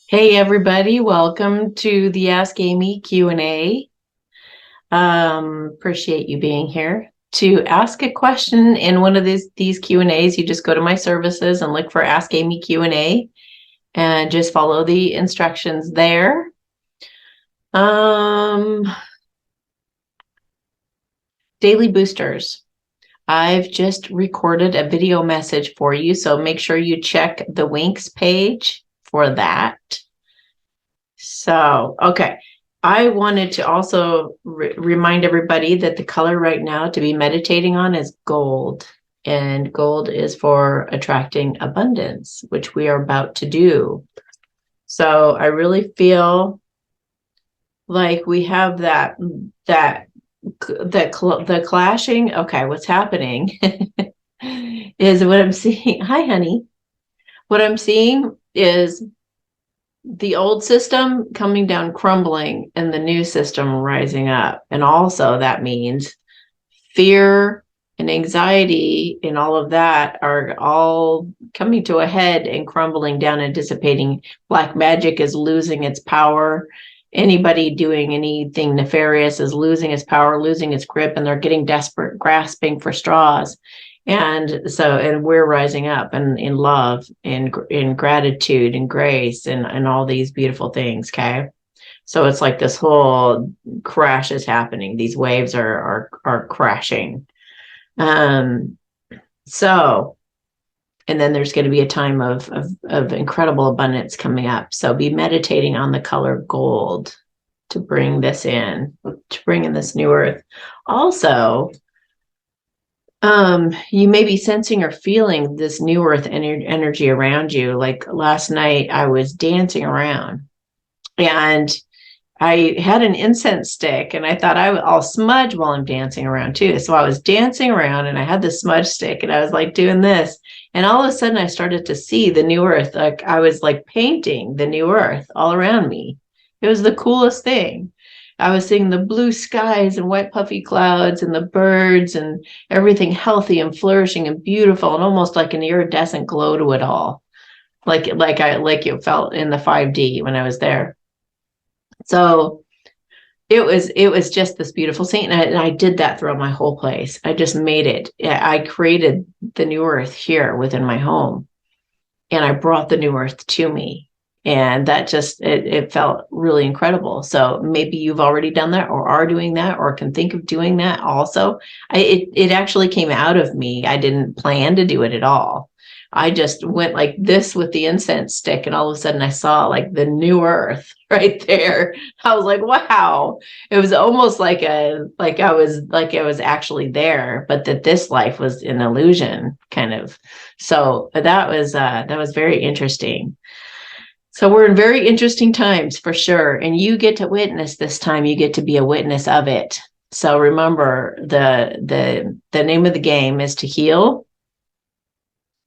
Hey everybody, welcome to the Ask Amy Q&A. Appreciate you being here. To ask a question in one of these Q&As, you just go to my services and look for Ask Amy Q&A and just follow the instructions there. Daily boosters. I've just recorded a video message for you, so make sure you check the Winks page for that. So, okay. I wanted to also remind everybody that the color right now to be meditating on is gold. And gold is for attracting abundance, which we are about to do. So I really feel like we have the clashing. Okay, what's happening is what I'm seeing. Hi, honey. What I'm seeing is the old system coming down, crumbling, and the new system rising up. And also that means fear and anxiety and all of that are all coming to a head and crumbling down and dissipating. Black magic is losing its power. Anybody doing anything nefarious is losing its power, losing its grip, and they're getting desperate, grasping for straws. And we're rising up and in love, in gratitude and grace and all these beautiful things. Okay. So it's like this whole crash is happening. These waves are crashing. So, and then there's going to be a time of incredible abundance coming up. So be meditating on the color gold to bring this in, to bring in this new earth. Also, you may be sensing or feeling this new earth energy around you. Like last night, I was dancing around and I had an incense stick and I thought I'll smudge while I'm dancing around too. So I was dancing around and I had the smudge stick and I was like doing this. And all of a sudden I started to see the new earth. Like I was like painting the new earth all around me. It was the coolest thing. I was seeing the blue skies and white puffy clouds and the birds and everything healthy and flourishing and beautiful and almost like an iridescent glow to it all. Like it felt in the 5D when I was there. So it was just this beautiful scene. And I did that throughout my whole place. I just made it. I created the new earth here within my home. And I brought the new earth to me. And that just, it felt really incredible. So maybe you've already done that or are doing that or can think of doing that also. It actually came out of me. I didn't plan to do it at all. I just went like this with the incense stick, and all of a sudden I saw like the new earth right there. I was like, wow. It was almost like I was actually there, but that this life was an illusion, kind of. So that was very interesting. So we're in very interesting times for sure. And you get to witness this time, you get to be a witness of it. So remember, the name of the game is to heal,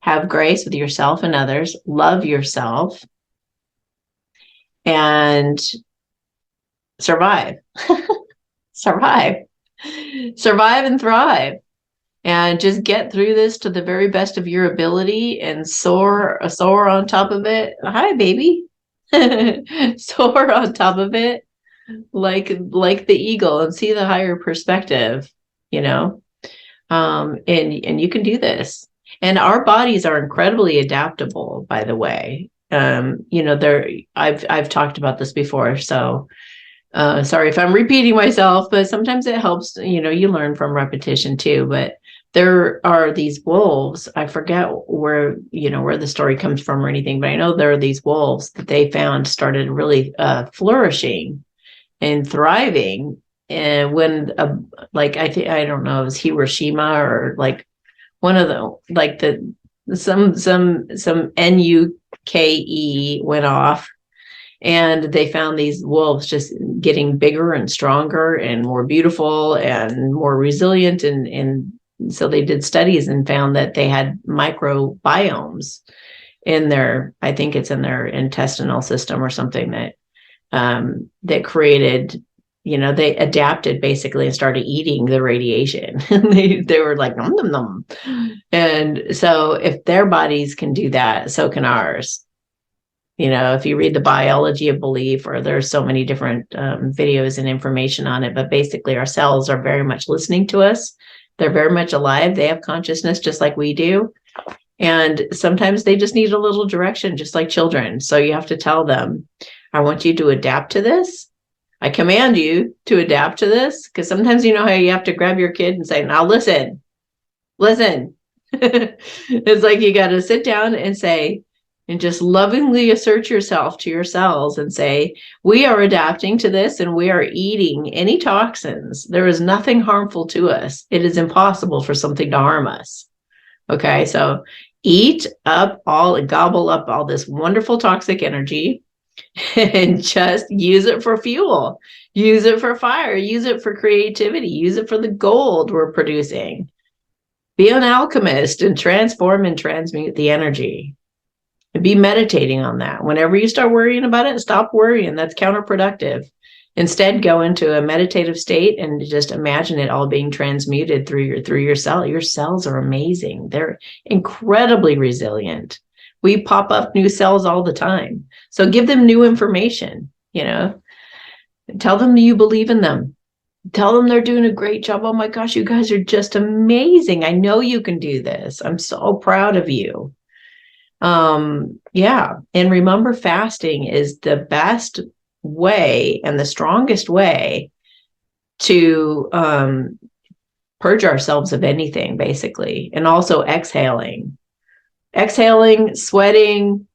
have grace with yourself and others, love yourself, and survive. Survive and thrive, and just get through this to the very best of your ability and soar on top of it. Hi, baby. Soar on top of it like the eagle and see the higher perspective, you know. And you can do this. And our bodies are incredibly adaptable, by the way. I've talked about this before, so sorry if I'm repeating myself, but sometimes it helps, you learn from repetition too. But there are these wolves. I forget where the story comes from or anything, but I know there are these wolves that they found started really flourishing and thriving. And when I don't know, it was Hiroshima or like one of some NUKE went off, and they found these wolves just getting bigger and stronger and more beautiful and more resilient. And so they did studies and found that they had microbiomes in I think it's in their intestinal system or something that created, they adapted basically and started eating the radiation. they were like, nom, nom, nom. And so if their bodies can do that, so can ours. if you read the biology of belief, or there's so many different videos and information on it, but basically our cells are very much listening to us. They're very much alive. They have consciousness just like we do. And sometimes they just need a little direction, just like children. So you have to tell them, I want you to adapt to this. I command you to adapt to this. Because sometimes you know how you have to grab your kid and say, now listen. It's like you got to sit down and say, and just lovingly assert yourself to your cells and say, we are adapting to this and we are eating any toxins. There is nothing harmful to us. It is impossible for something to harm us. Okay, so eat up gobble up all this wonderful toxic energy and just use it for fuel, use it for fire, use it for creativity, use it for the gold we're producing. Be an alchemist and transform and transmute the energy. And be meditating on that. Whenever you start worrying about it, stop worrying. That's counterproductive. Instead, go into a meditative state and just imagine it all being transmuted through your cell. Your cells are amazing. They're incredibly resilient. We pop up new cells all the time. So give them new information, tell them you believe in them. Tell them they're doing a great job. Oh my gosh, you guys are just amazing. I know you can do this. I'm so proud of you. Yeah. And remember, fasting is the best way and the strongest way to purge ourselves of anything, basically. And also exhaling, sweating,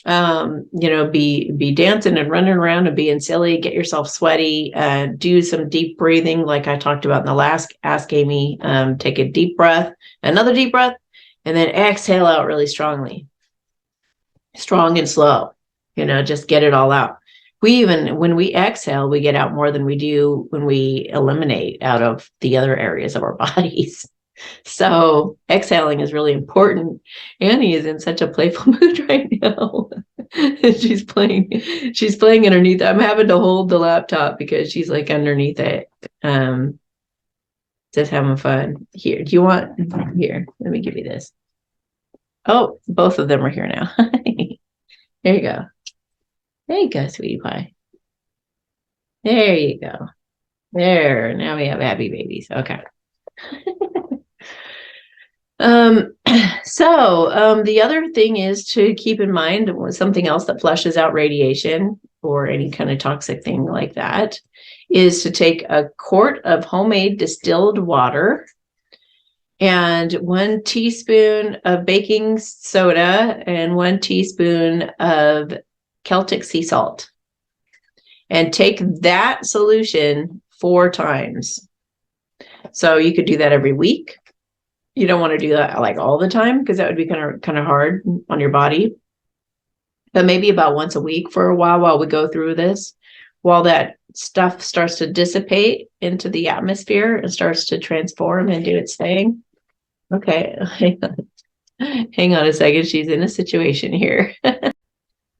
be dancing and running around and being silly, get yourself sweaty, do some deep breathing. Like I talked about in the last Ask Amy, take a deep breath, another deep breath, and then exhale out really strongly. Strong and slow, just get it all out. When we exhale, we get out more than we do when we eliminate out of the other areas of our bodies. So exhaling is really important. Annie is in such a playful mood right now. she's playing underneath. I'm having to hold the laptop because she's like underneath it. Just having fun. Here, here, let me give you this. Oh, both of them are here now. There you go. There you go, sweetie pie. There you go. There, now we have happy babies. Okay. So the other thing is to keep in mind something else that flushes out radiation or any kind of toxic thing like that is to take a quart of homemade distilled water and 1 teaspoon of baking soda and 1 teaspoon of Celtic sea salt, and take that solution 4 times. So you could do that every week. You don't want to do that like all the time because that would be kind of hard on your body. But maybe about once a week for a while we go through this, while that stuff starts to dissipate into the atmosphere and starts to transform and do its thing. Okay, hang on a second. She's in a situation here.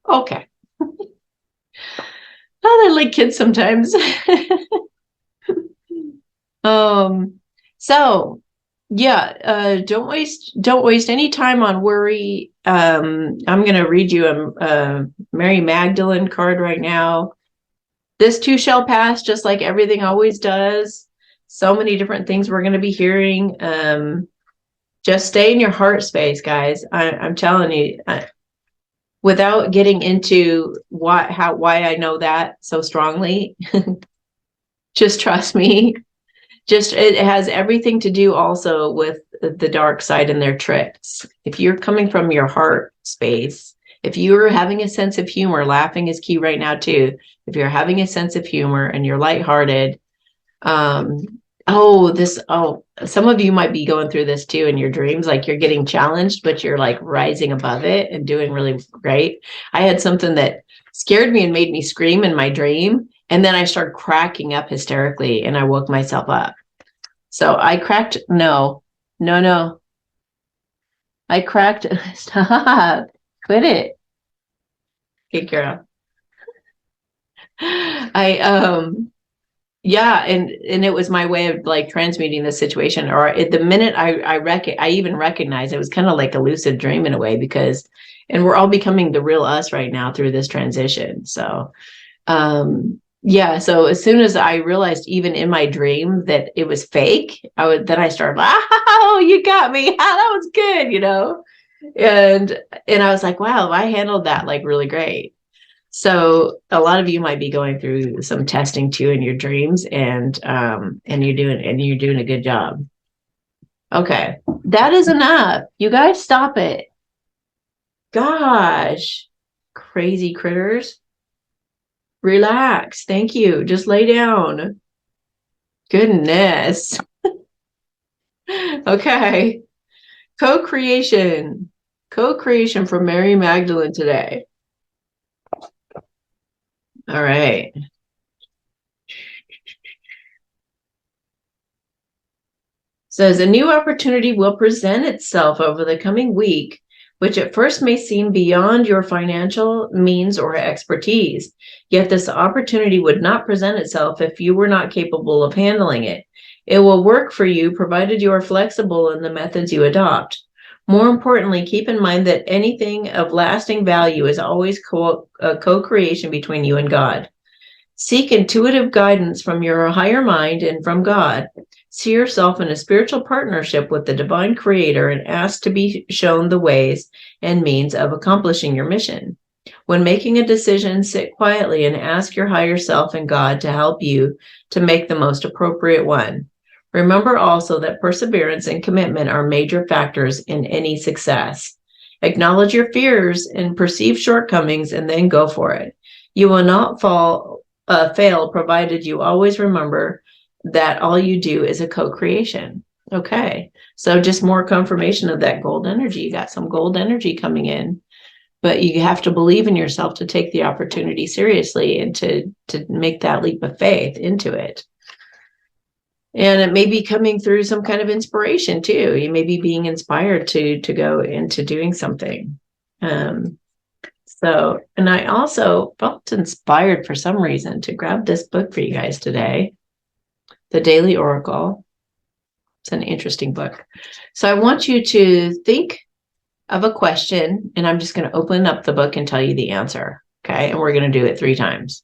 Okay. Oh, they're like kids sometimes. So yeah, don't waste any time on worry. I'm going to read you a Mary Magdalene card right now. This too shall pass, just like everything always does. So many different things we're going to be hearing. Just stay in your heart space, guys. I'm telling you, without getting into why I know that so strongly, just trust me. It has everything to do also with the dark side and their tricks. If you're coming from your heart space, if you're having a sense of humor, laughing is key right now too. If you're having a sense of humor and you're lighthearted, some of you might be going through this too in your dreams, like you're getting challenged, but you're like rising above it and doing really great. I had something that scared me and made me scream in my dream. And then I started cracking up hysterically and I woke myself up. So I cracked, no. I cracked, stop, quit it. Good girl. Yeah, and it was my way of like transmuting the situation. Or at the minute I even recognized it was kind of like a lucid dream in a way, because, and we're all becoming the real us right now through this transition. So yeah, so as soon as I realized, even in my dream, that it was fake, then I started, oh, you got me. That was good, and I was like, wow, I handled that like really great. So a lot of you might be going through some testing too in your dreams, and you're doing a good job. Okay, that is enough. You guys stop it. Gosh, crazy critters. Relax. Thank you. Just lay down. Goodness. Okay. Co-creation. Co-creation from Mary Magdalene today. All right. Says a new opportunity will present itself over the coming week, which at first may seem beyond your financial means or expertise. Yet this opportunity would not present itself if you were not capable of handling it. It will work for you provided you are flexible in the methods you adopt. More importantly, keep in mind that anything of lasting value is always a co-creation between you and God. Seek intuitive guidance from your higher mind and from God. See yourself in a spiritual partnership with the divine creator and ask to be shown the ways and means of accomplishing your mission. When making a decision, sit quietly and ask your higher self and God to help you to make the most appropriate one. Remember also that perseverance and commitment are major factors in any success. Acknowledge your fears and perceive shortcomings, and then go for it. You will not fail, provided you always remember that all you do is a co-creation. Okay, so just more confirmation of that gold energy. You got some gold energy coming in, but you have to believe in yourself to take the opportunity seriously and to make that leap of faith into it. And it may be coming through some kind of inspiration too. You may be being inspired to go into doing something. So, and I also felt inspired for some reason to grab this book for you guys today, The Daily Oracle. It's an interesting book. So I want you to think of a question, and I'm just going to open up the book and tell you the answer. Okay. And we're going to do it 3 times.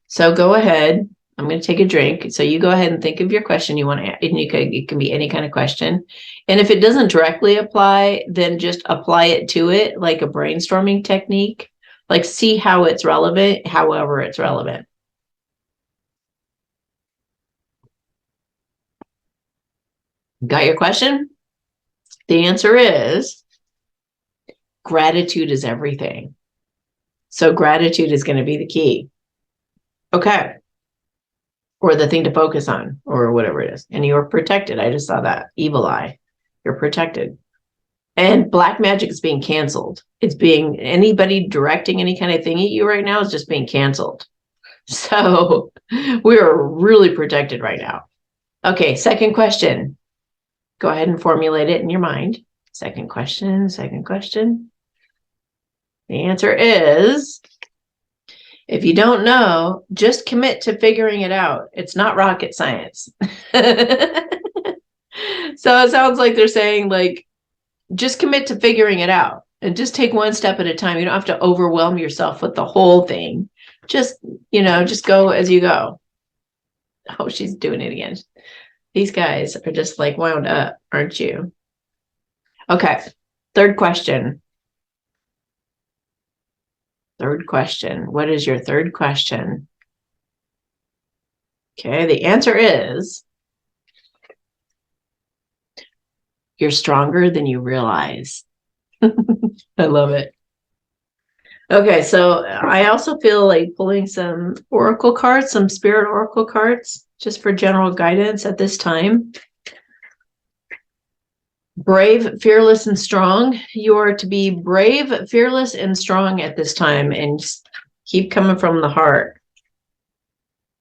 So go ahead. I'm going to take a drink. So you go ahead and think of your question you want to, and it can be any kind of question. And if it doesn't directly apply, then just apply it to it like a brainstorming technique. Like see how it's relevant, however it's relevant. Got your question? The answer is gratitude is everything. So gratitude is going to be the key. Okay. Or the thing to focus on, or whatever it is. And you're protected. I just saw that. Evil eye. You're protected. And black magic is being canceled. It's being, anybody directing any kind of thing at you right now is just being canceled. So we are really protected right now. Okay, second question. Go ahead and formulate it in your mind. Second question. The answer is, if you don't know, just commit to figuring it out. It's not rocket science. So it sounds like they're saying, like, just commit to figuring it out and just take one step at a time. You don't have to overwhelm yourself with the whole thing. Just, just go as you go. Oh, she's doing it again. These guys are just like wound up, aren't you? Okay. Third question. What is your third question? Okay, the answer is you're stronger than you realize. I love it. Okay, so I also feel like pulling some oracle cards, some spirit oracle cards, just for general guidance at this time. Brave, fearless, and strong. You are to be brave, fearless, and strong at this time, and just keep coming from the heart.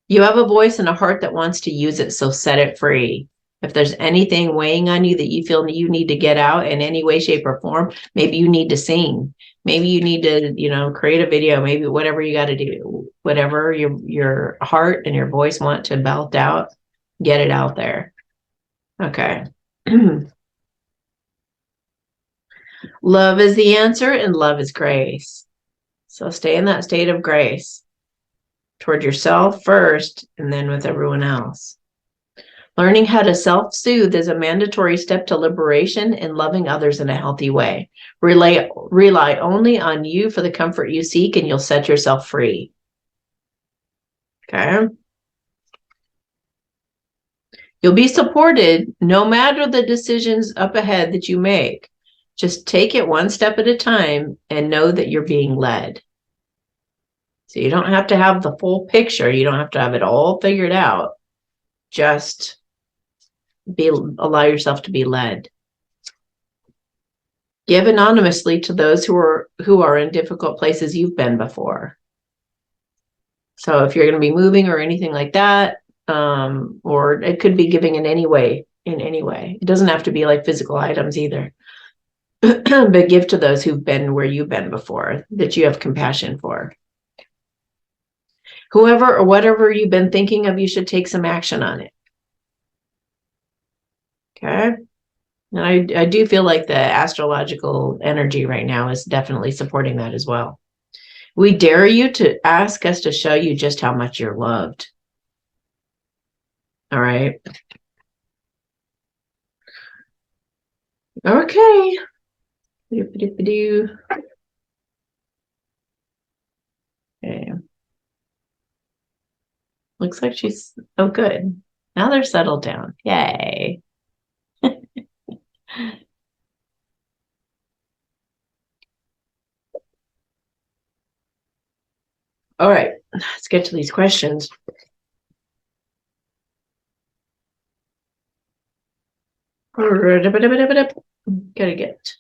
You have a voice and a heart that wants to use it, so set it free. If there's anything weighing on you that you feel you need to get out in any way, shape, or form, maybe you need to sing. Maybe you need to, create a video, maybe whatever you got to do, whatever your heart and your voice want to belt out, get it out there. Okay. Love is the answer, and love is grace. So stay in that state of grace toward yourself first, and then with everyone else. Learning how to self-soothe is a mandatory step to liberation and loving others in a healthy way. Rely only on you for the comfort you seek, and you'll set yourself free. Okay. You'll be supported no matter the decisions up ahead that you make. Just take it one step at a time and know that you're being led. So you don't have to have the full picture. You don't have to have it all figured out. Just allow yourself to be led. Give anonymously to those who are in difficult places you've been before. So if you're going to be moving or anything like that, or it could be giving in any way. It doesn't have to be like physical items either. But give to those who've been where you've been before, that you have compassion for. Whoever or whatever you've been thinking of, you should take some action on it. Okay. And I do feel like the astrological energy right now is definitely supporting that as well. We dare you to ask us to show you just how much you're loved. All right. Okay. Okay. Looks like she's, oh, good. Now they're settled down. Yay. All right, let's get to these questions. Gotta get.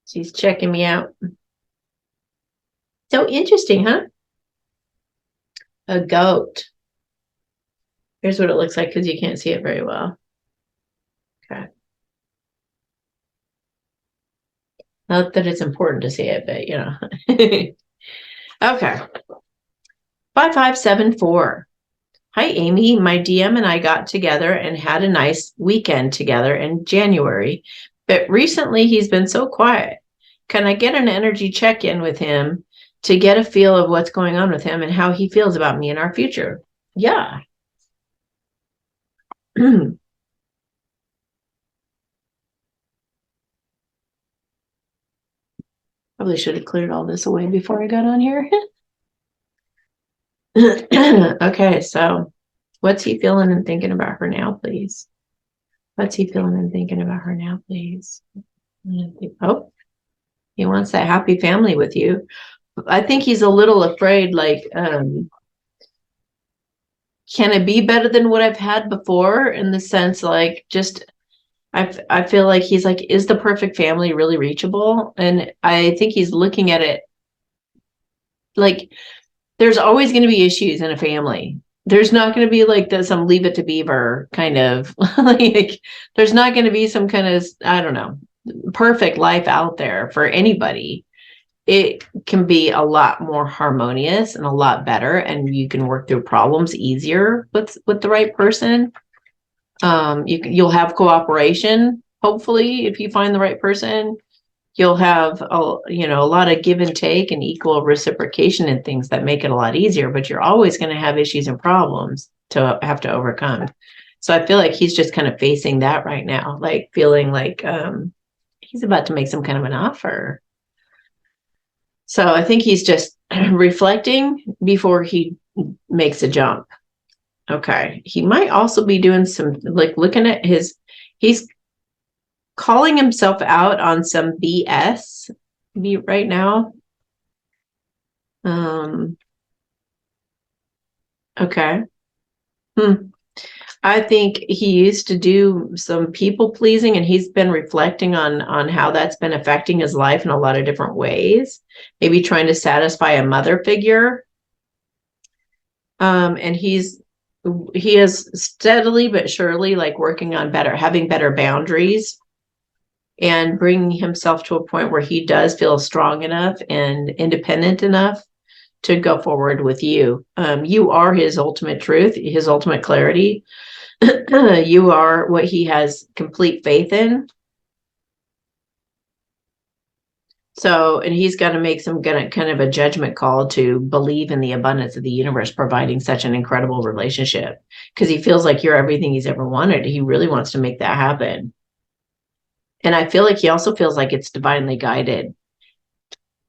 She's checking me out. So interesting, huh? A goat. Here's what it looks like because you can't see it very well. Okay. Not that it's important to see it, but Okay. 5574. Hi, Amy. My DM and I got together and had a nice weekend together in January, but recently he's been so quiet. Can I get an energy check-in with him to get a feel of what's going on with him and how he feels about me in our future? Yeah. Probably should have cleared all this away before I got on here. Okay, so what's he feeling and thinking about her now, please? What's he feeling and thinking about her now, please? Oh, he wants that happy family with you. I think he's a little afraid, like, can it be better than what I've had before? In the sense, like, just, I feel like he's like, is the perfect family really reachable? And I think he's looking at it like, there's always going to be issues in a family. There's not going to be like some Leave It to Beaver kind of, like, there's not going to be some kind of, I don't know, perfect life out there for anybody. It can be a lot more harmonious and a lot better, and you can work through problems easier with the right person. You'll have cooperation, hopefully, if you find the right person. You'll have a lot of give and take and equal reciprocation and things that make it a lot easier, but you're always going to have issues and problems to have to overcome. So I feel like he's just kind of facing that right now, like feeling like he's about to make some kind of an offer. So I think he's just reflecting before he makes a jump. Okay. He might also be doing some, like, looking at he's calling himself out on some BS right now. Okay. I think he used to do some people pleasing, and he's been reflecting on how that's been affecting his life in a lot of different ways. Maybe trying to satisfy a mother figure. And he's he is steadily but surely like working on having better boundaries and bringing himself to a point where he does feel strong enough and independent enough to go forward with you. You are his ultimate truth, his ultimate clarity. You are what he has complete faith in. So, and he's got to make some kind of a judgment call to believe in the abundance of the universe providing such an incredible relationship, because he feels like you're everything he's ever wanted. He really wants to make that happen. And I feel like he also feels like it's divinely guided.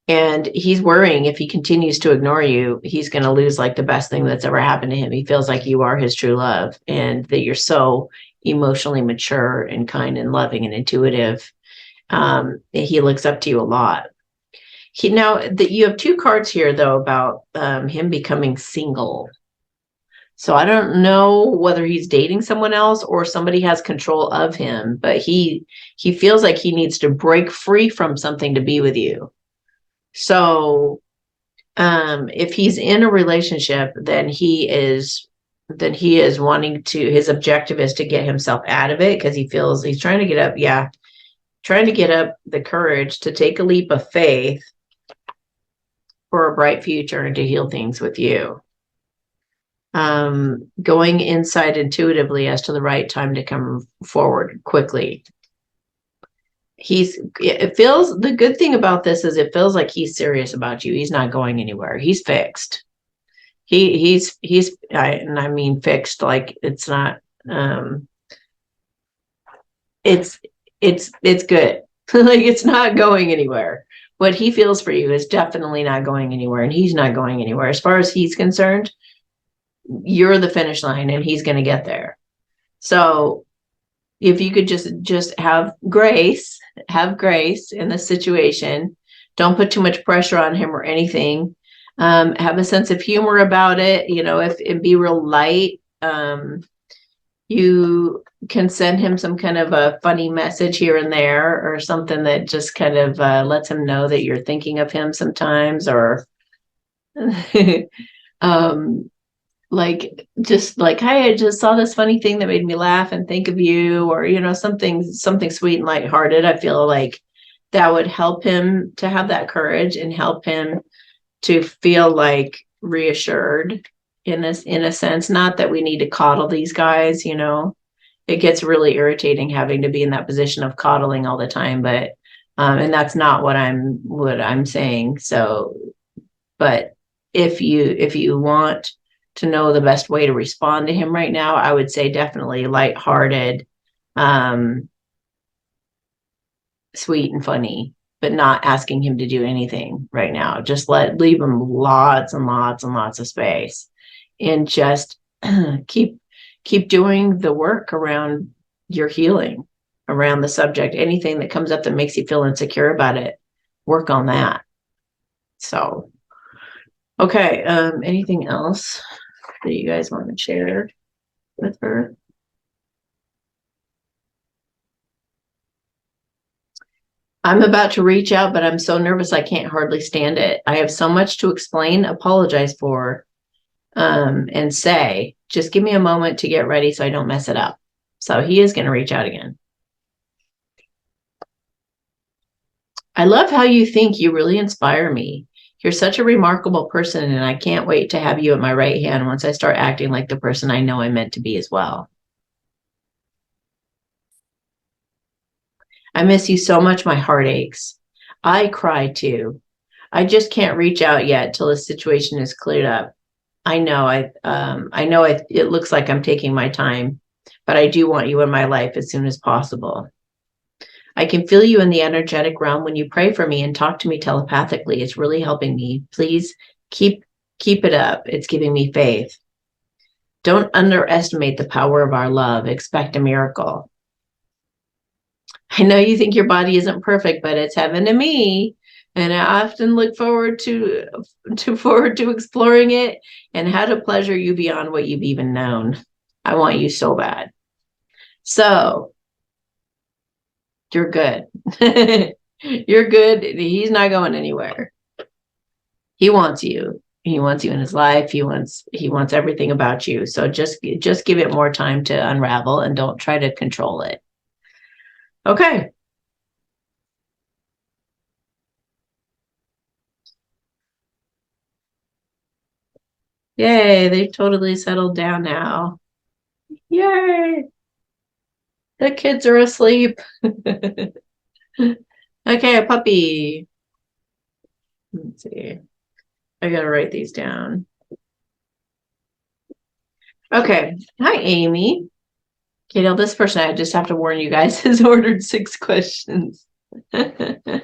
And he's worrying if he continues to ignore you, he's going to lose like the best thing that's ever happened to him. He feels like you are his true love and that you're so emotionally mature and kind and loving and intuitive. He looks up to you a lot. Now that you have two cards here though about him becoming single. So I don't know whether he's dating someone else or somebody has control of him, but he feels like he needs to break free from something to be with you. So if he's in a relationship, then he is wanting to, his objective is to get himself out of it because he feels he's trying to get up. Yeah. Trying to get up the courage to take a leap of faith for a bright future and to heal things with you. Going inside intuitively as to the right time to come forward quickly. It feels, the good thing about this is it feels like he's serious about you. He's not going anywhere. He's fixed. I mean fixed, like it's not, it's good. Like it's not going anywhere. What he feels for you is definitely not going anywhere, and he's not going anywhere. As far as he's concerned, you're the finish line and he's going to get there. So if you could just have grace in the situation, don't put too much pressure on him or anything. Have a sense of humor about it, and be real light. You can send him some kind of a funny message here and there, or something that just kind of lets him know that you're thinking of him sometimes, or like just like, hi, I just saw this funny thing that made me laugh and think of you, or something sweet and lighthearted. I feel like that would help him to have that courage and help him to feel like reassured in a sense. Not that we need to coddle these guys, it gets really irritating having to be in that position of coddling all the time, but and that's not what I'm saying. So, but if you want to know the best way to respond to him right now, I would say definitely lighthearted, sweet and funny, but not asking him to do anything right now. Just leave him lots and lots and lots of space, and just keep doing the work around your healing, around the subject. Anything that comes up that makes you feel insecure about it, work on that. So, okay. Anything else that you guys want to share with her? I'm about to reach out, but I'm so nervous I can't hardly stand it. I have so much to explain, apologize for, and say. Just give me a moment to get ready so I don't mess it up. So he is going to reach out again. I love how you think. You really inspire me. You're such a remarkable person, and I can't wait to have you at my right hand once I start acting like the person I know I'm meant to be as well. I miss you so much. My heart aches. I cry too. I just can't reach out yet till the situation is cleared up. I know it looks like I'm taking my time, but I do want you in my life as soon as possible. I can feel you in the energetic realm when you pray for me and talk to me telepathically. It's really helping me. Please keep it up. It's giving me faith. Don't underestimate the power of our love. Expect a miracle. I know you think your body isn't perfect, but it's heaven to me. And I often look forward to exploring it and how to pleasure you beyond what you've even known. I want you so bad. So you're good. You're good. He's not going anywhere. He wants you. He wants you in his life. He wants everything about you. So just give it more time to unravel and don't try to control it. Okay. Yay, they totally settled down now. Yay. The kids are asleep. Okay, a puppy. Let's see. I gotta write these down. Okay. Hi, Amy. Okay, now this person, I just have to warn you guys, has ordered 6 questions. Okay.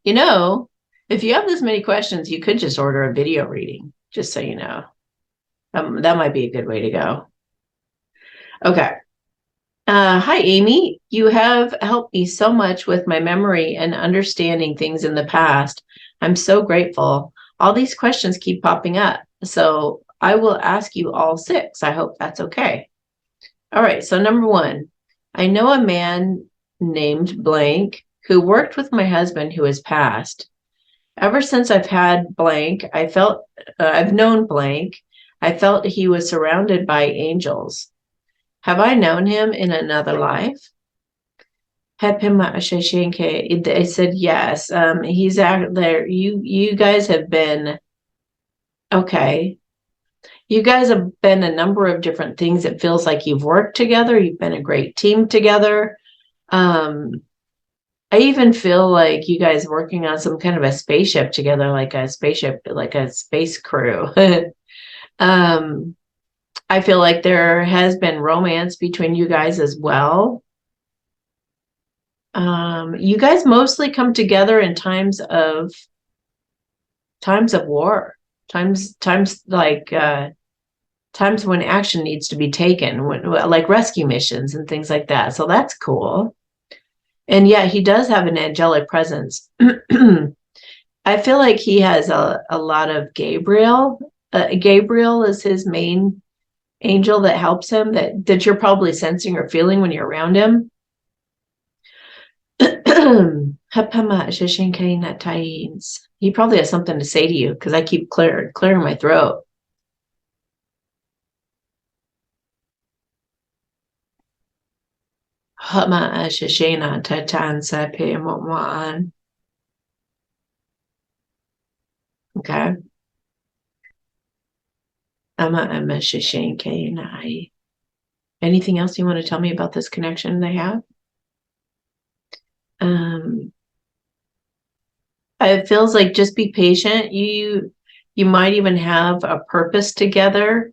You know, if you have this many questions, you could just order a video reading, just so you know. That might be a good way to go. Okay. Hi, Amy. You have helped me so much with my memory and understanding things in the past. I'm so grateful. All these questions keep popping up, so I will ask you all 6. I hope that's okay. All right, so number 1, I know a man named blank who worked with my husband who has passed. Ever since I've had blank, I've known blank, I felt he was surrounded by angels. Have I known him in another life? They said yes. He's out there. You guys have been okay. You guys have been a number of different things. It feels like you've worked together. You've been a great team together. I even feel like you guys working on some kind of a spaceship together, like a spaceship, like a space crew. I feel like there has been romance between you guys as well. You guys mostly come together in times of war, times like times when action needs to be taken, like rescue missions and things like that. So that's cool. And yeah, he does have an angelic presence. I feel like he has a lot of Gabriel. Gabriel is his main angel that helps him, that you're probably sensing or feeling when you're around him. He probably has something to say to you because I keep clearing my throat. Okay. Anything else you want to tell me about this connection they have? It feels like just be patient. You might even have a purpose together,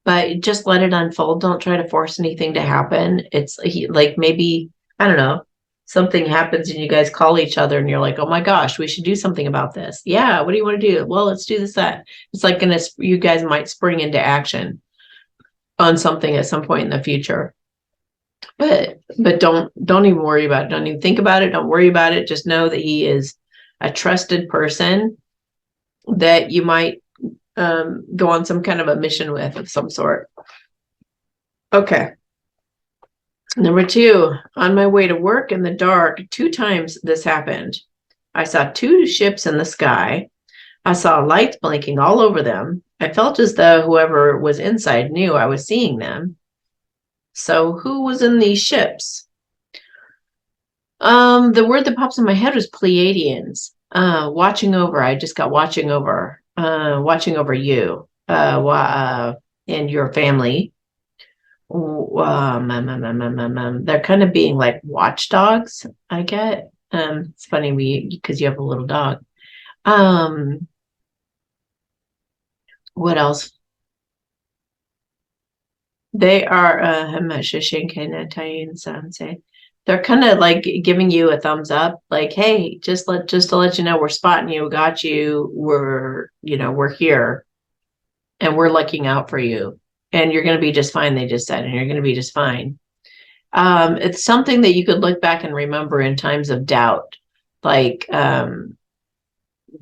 but just let it unfold. Don't try to force anything to happen. It's like maybe, I don't know, something happens and you guys call each other and you're like, oh my gosh, we should do something about this. Yeah, what do you want to do? Well, let's do this, that. It's like you guys might spring into action on something at some point in the future. But don't even worry about it. Don't even think about it. Don't worry about it. Just know that he is a trusted person that you might go on some kind of a mission with of some sort. Okay. Number 2, on my way to work in the dark, 2 times this happened. I saw 2 ships in the sky. I saw lights blinking all over them. I felt as though whoever was inside knew I was seeing them. So who was in these ships? The word that pops in my head was Pleiadians. Watching over. I just got watching over you and your family. They're kind of being like watchdogs, I get. It's funny because you have a little dog. What else? They are they're kind of like giving you a thumbs up, like, hey, just to let you know, we're spotting you, got you, we're here and we're looking out for you and you're going to be just fine, they just said, and you're going to be just fine. It's something that you could look back and remember in times of doubt, like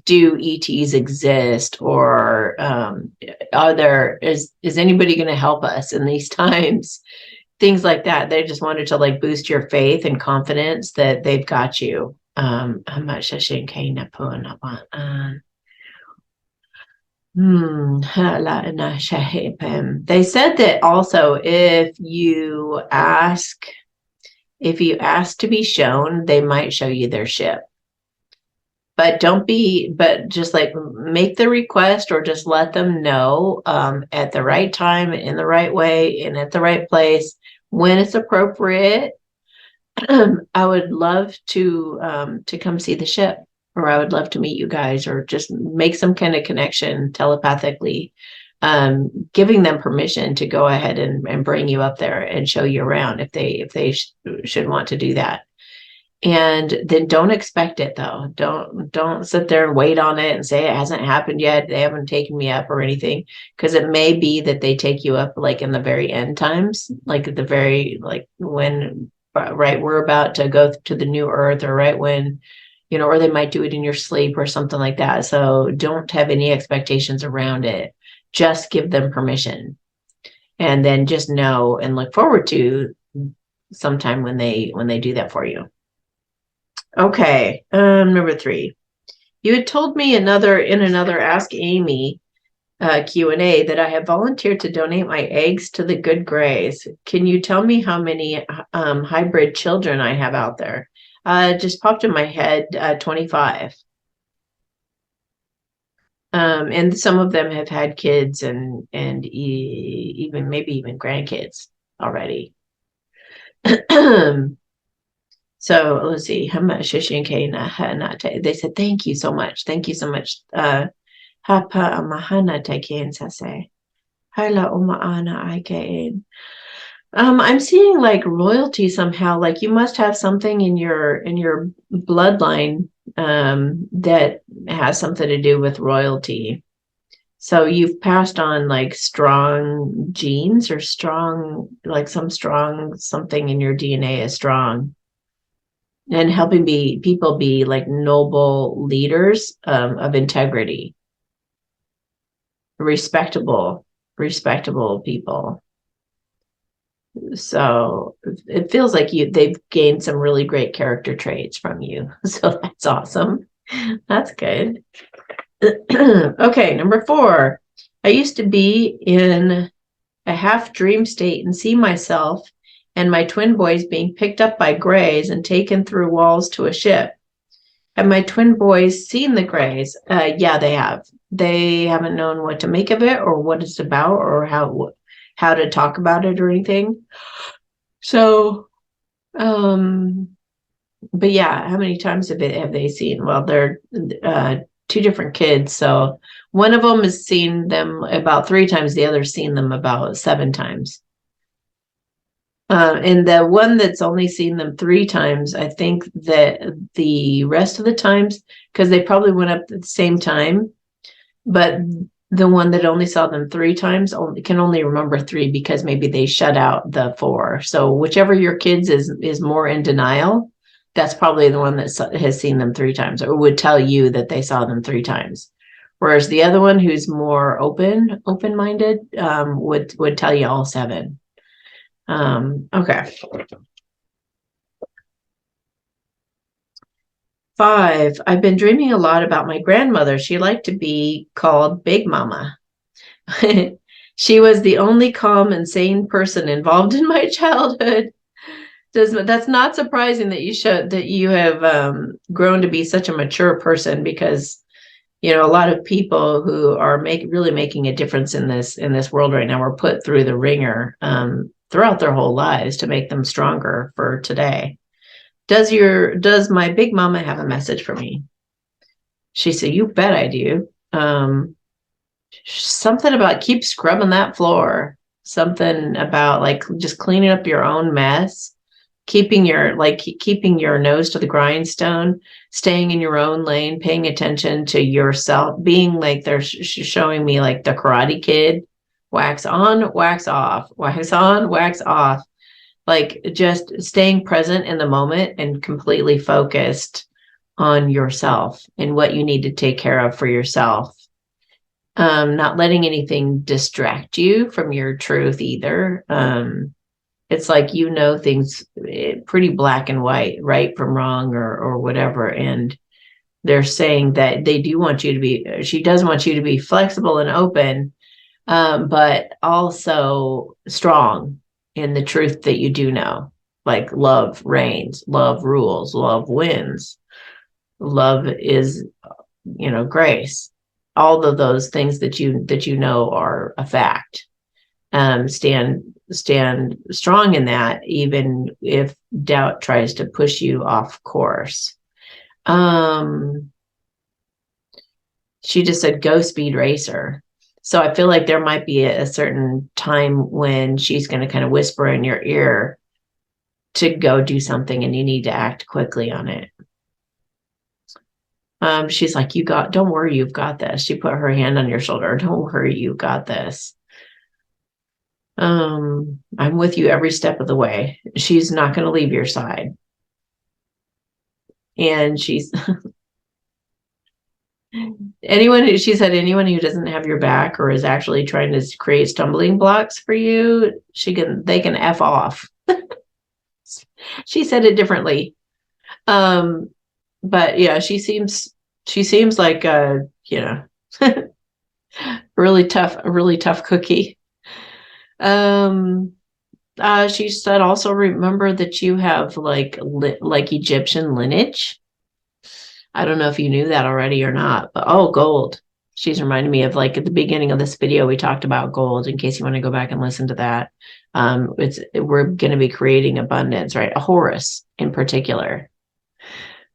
do ETs exist, or is anybody going to help us in these times? Things like that. They just wanted to like boost your faith and confidence that they've got you. How much kaina po na pa. They said that also if you ask to be shown, they might show you their ship. But but just like make the request or just let them know at the right time, in the right way, and at the right place when it's appropriate. I would love to come see the ship, or I would love to meet you guys, or just make some kind of connection telepathically, giving them permission to go ahead and bring you up there and show you around if they should want to do that. And then don't expect it though. Don't sit there and wait on it and say it hasn't happened yet. They haven't taken me up or anything, because it may be that they take you up like in the very end times, like at the very, like when right we're about to go to the new earth, or right when, or they might do it in your sleep or something like that. So don't have any expectations around it. Just give them permission, and then just know and look forward to sometime when they do that for you. Okay, number 3. You had told me in another Ask Amy Q&A that I have volunteered to donate my eggs to the Good Grays. Can you tell me how many hybrid children I have out there? Just popped in my head, 25. And some of them have had kids and even maybe even grandkids already. So let's see how much they said thank you so much. Thank you so much. Hapa amahana taken sase. Hala umaana aikain. I'm seeing like royalty somehow, like you must have something in your bloodline that has something to do with royalty. So you've passed on like strong genes, or strong, like something in your DNA is strong. And helping people be like noble leaders of integrity, respectable people. So it feels like they've gained some really great character traits from you. So that's awesome. That's good. Okay, number 4. I used to be in a half dream state and see myself and my twin boys being picked up by grays and taken through walls to a ship. Have my twin boys seen the grays? Yeah, they have. They haven't known what to make of it, or what it's about, or how to talk about it or anything. So, but yeah, how many times have they seen? Well, they're 2 different kids. So one of them has seen them about 3 times. The other's seen them about 7 times. And the one that's only seen them 3 times, I think that the rest of the times, because they probably went up at the same time, but the one that only saw them 3 times can only remember 3 because maybe they shut out the 4. So whichever your kids is more in denial, that's probably the one that has seen them 3 times, or would tell you that they saw them 3 times. Whereas the other one, who's more open-minded, would tell you all 7. Okay. 5, I've been dreaming a lot about my grandmother. She liked to be called Big Mama. She was the only calm and sane person involved in my childhood. That's not surprising that you have grown to be such a mature person, because a lot of people who are really making a difference in this world right now were put through the ringer throughout their whole lives to make them stronger for today. Does my big mama have a message for me? She said, you bet I do. Something about keep scrubbing that floor. Something about like just cleaning up your own mess, keeping your nose to the grindstone, staying in your own lane, paying attention to yourself, being like they're showing me like the Karate Kid, wax on, wax off, wax on, wax off. Like just staying present in the moment and completely focused on yourself and what you need to take care of for yourself. Not letting anything distract you from your truth either. It's like, you know, things pretty black and white, right from wrong, or whatever. And they're saying that they do want you to be, she does want you to be flexible and open, but also strong in the truth that you do know. Like, love reigns, love rules, love wins, love is, you know, grace. All of those things that you know are a fact. Stand strong in that, even if doubt tries to push you off course. She just said go speed racer. So I feel like there might be a certain time when she's going to kind of whisper in your ear to go do something, and you need to act quickly on it. She's like, don't worry, you've got this. She put her hand on your shoulder. Don't worry, you got this. I'm with you every step of the way. She's not going to leave your side. And she said, anyone who doesn't have your back or is actually trying to create stumbling blocks for you, they can F off. She said it differently. But yeah, she seems like you know, a really tough cookie. She said also remember that you have like Egyptian lineage. I don't know if you knew that already or not, but gold. She's reminding me of, like, at the beginning of this video, we talked about gold, in case you want to go back and listen to that. We're going to be creating abundance, right? A Horus in particular.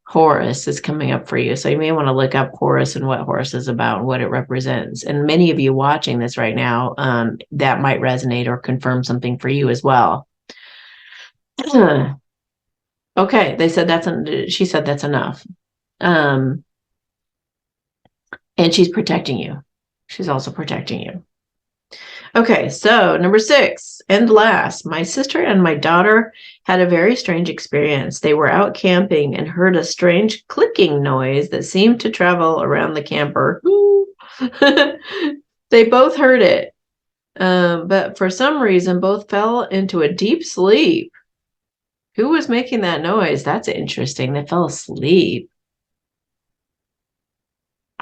Horus is coming up for you. So you may want to look up Horus and what Horus is about and what it represents. And many of you watching this right now, that might resonate or confirm something for you as well. Okay, she said that's enough. And she's protecting you. She's also protecting you. Okay, so number 6 and last, my sister and my daughter had a very strange experience. They were out camping and heard a strange clicking noise that seemed to travel around the camper. They both heard it, but for some reason, both fell into a deep sleep. Who was making that noise? That's interesting. They fell asleep.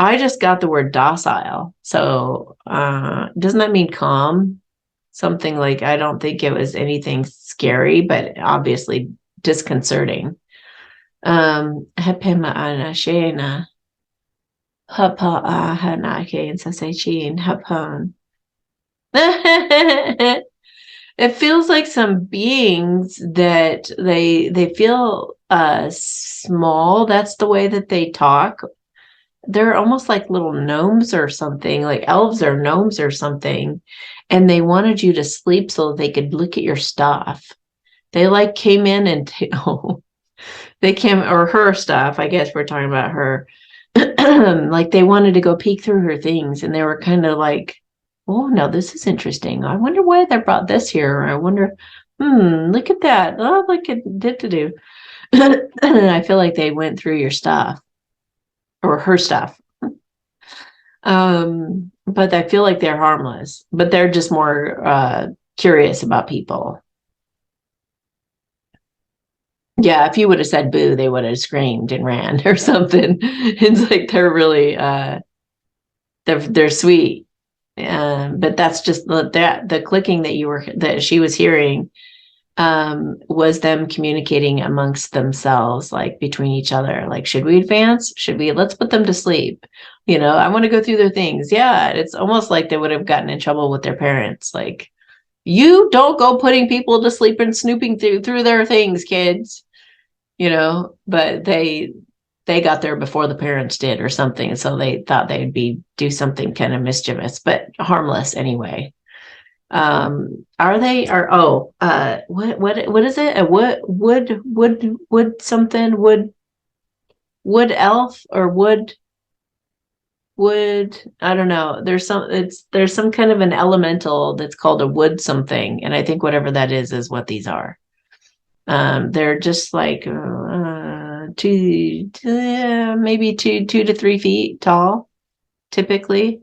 I just got the word docile. So doesn't that mean calm? Something like, I don't think it was anything scary, but obviously disconcerting. Hapema ana shena. Hapa ahana ke insasechin hapon. It feels like some beings that they feel small. That's the way that they talk. They're almost like little gnomes or something, like elves or gnomes or something. And they wanted you to sleep so they could look at your stuff. They like came in and they came, or her stuff, I guess we're talking about her. Like they wanted to go peek through her things, and they were kind of like, oh no, this is interesting. I wonder why they brought this here. I wonder, look at that. Oh, look at did to do. I feel like they went through your stuff or her stuff. But I feel like they're harmless, but they're just more curious about people. Yeah, if you would have said boo, they would have screamed and ran or something. It's like they're really they're sweet. But that's just the clicking that she was hearing was them communicating amongst themselves, like between each other. Like, should we advance? Let's put them to sleep. I want to go through their things. Yeah, it's almost like they would have gotten in trouble with their parents. Like, you don't go putting people to sleep and snooping through their things, kids. But they got there before the parents did or something. So they thought they'd do something kind of mischievous, but harmless anyway. What is it? A wood something, wood elf or wood, I don't know. There's some kind of an elemental that's called a wood something. And I think whatever that is what these are. They're just like, maybe 2 to 3 feet tall, typically.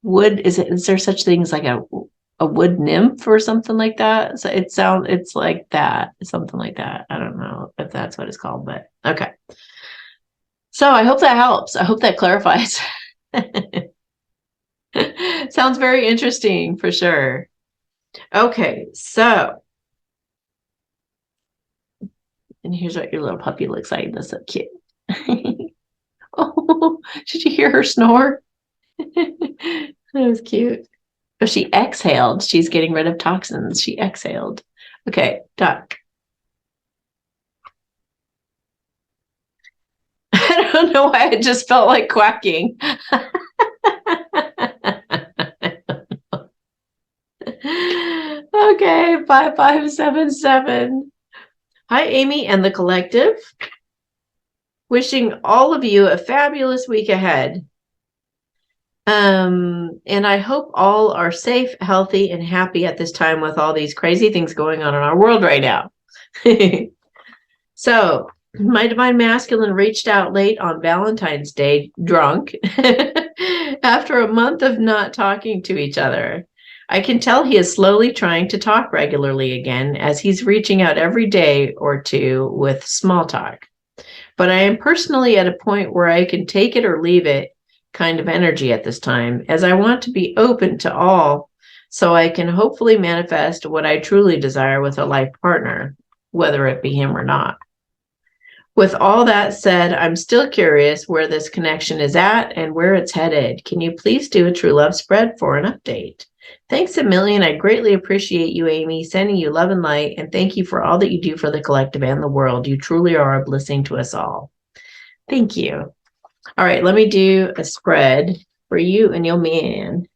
Wood, is there such things like a a wood nymph or something like that. So it's like that, something like that. I don't know if that's what it's called, but okay. So I hope that helps. I hope that clarifies. Sounds very interesting for sure. Okay, so, and here's what your little puppy looks like. That's so cute. Oh, did you hear her snore? That was cute. Oh, she exhaled. She's getting rid of toxins. She exhaled. Okay, duck. I don't know why it just felt like quacking. Okay, 5577. Hi, Amy and the collective. Wishing all of you a fabulous week ahead. And I hope all are safe, healthy, and happy at this time with all these crazy things going on in our world right now. So, my divine masculine reached out late on Valentine's Day, drunk, after a month of not talking to each other. I can tell he is slowly trying to talk regularly again, as he's reaching out every day or two with small talk. But I am personally at a point where I can take it or leave it kind of energy at this time, as I want to be open to all so I can hopefully manifest what I truly desire with a life partner, whether it be him or not. With all that said, I'm still curious where this connection is at and where it's headed. Can you please do a true love spread for an update? Thanks a million. I greatly appreciate you, Amy, sending you love and light, and thank you for all that you do for the collective and the world. You truly are a blessing to us all. Thank you. All right, let me do a spread for you and your man.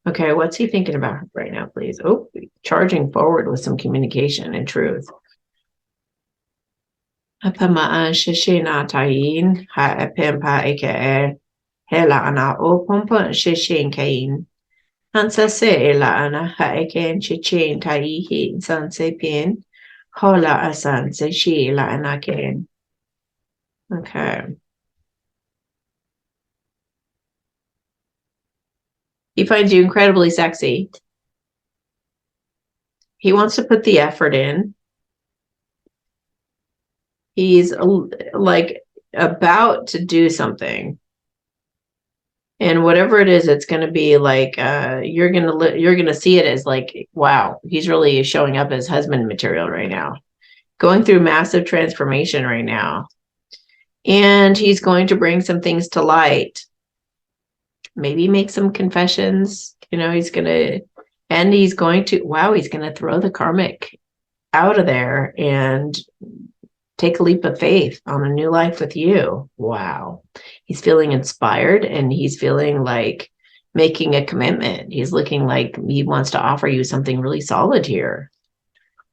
Okay, what's he thinking about right now, please? Oh, charging forward with some communication and truth. Apamaan shishina tayin ha epempa eke hela ana o pompa shishin kain. Hansa se ela ana ha eken chichin taihi sanse pin hola asan se shi la anaken. Okay. He finds you incredibly sexy. He wants to put the effort in. He's like about to do something. And whatever it is, it's going to be like you're going to see it as like, wow, he's really showing up as husband material right now. Going through massive transformation right now. And he's going to bring some things to light. Maybe make some confessions. You know, he's going to throw the karmic out of there and take a leap of faith on a new life with you. Wow. He's feeling inspired and he's feeling like making a commitment. He's looking like he wants to offer you something really solid here.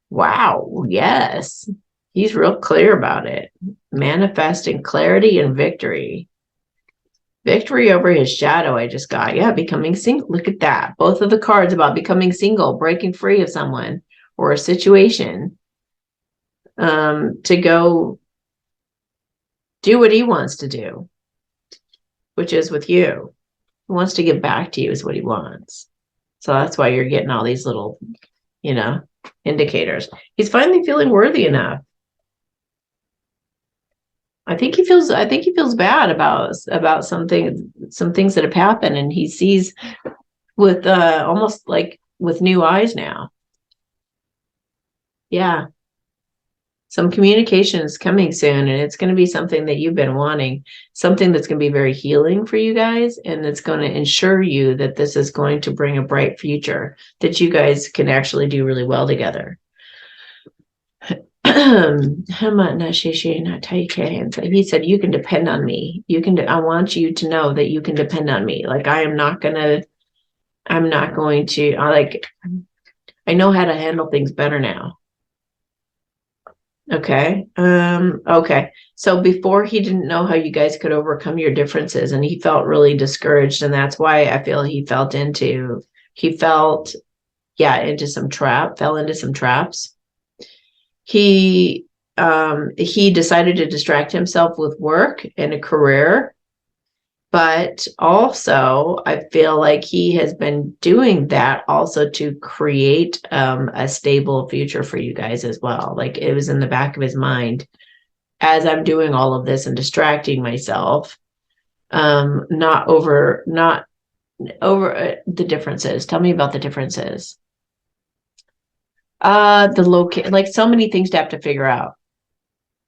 Wow. Yes. He's real clear about it. Manifesting clarity and victory. Victory over his shadow I just got. Yeah, becoming single. Look at that. Both of the cards about becoming single, breaking free of someone or a situation. To go do what he wants to do, which is with you. He wants to get back to you is what he wants. So that's why you're getting all these little, indicators. He's finally feeling worthy enough. I think he feels bad about some things that have happened, and he sees with almost like with new eyes now. Yeah. Some communication is coming soon, and it's going to be something that you've been wanting, something that's going to be very healing for you guys, and it's going to ensure you that this is going to bring a bright future, that you guys can actually do really well together. He said, you can depend on me. I want you to know that you can depend on me. Like, I'm not going to, I know how to handle things better now. Okay. Okay. So before he didn't know how you guys could overcome your differences, and he felt really discouraged. And that's why I feel he fell into some traps. He decided to distract himself with work and a career, But also, I feel like he has been doing that also to create a stable future for you guys as well. Like it was in the back of his mind as I'm doing all of this and distracting myself. Not over the differences. Tell me about the differences. Like so many things to have to figure out.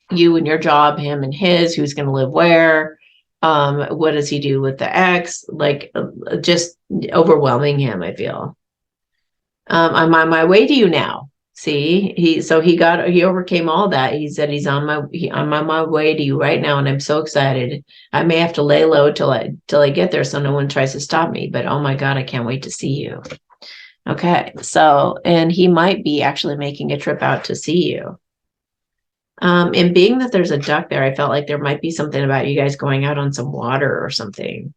You and your job, him and his, who's going to live where, what does he do with the ex, like just overwhelming him, I feel. I'm on my way to you now. See, he overcame all that. He said I'm on my way to you right now, and I'm so excited. I may have to lay low till I get there, so no one tries to stop me. But oh my God, I can't wait to see you. Okay, so and he might be actually making a trip out to see you. And being that there's a duck there, I felt like there might be something about you guys going out on some water or something.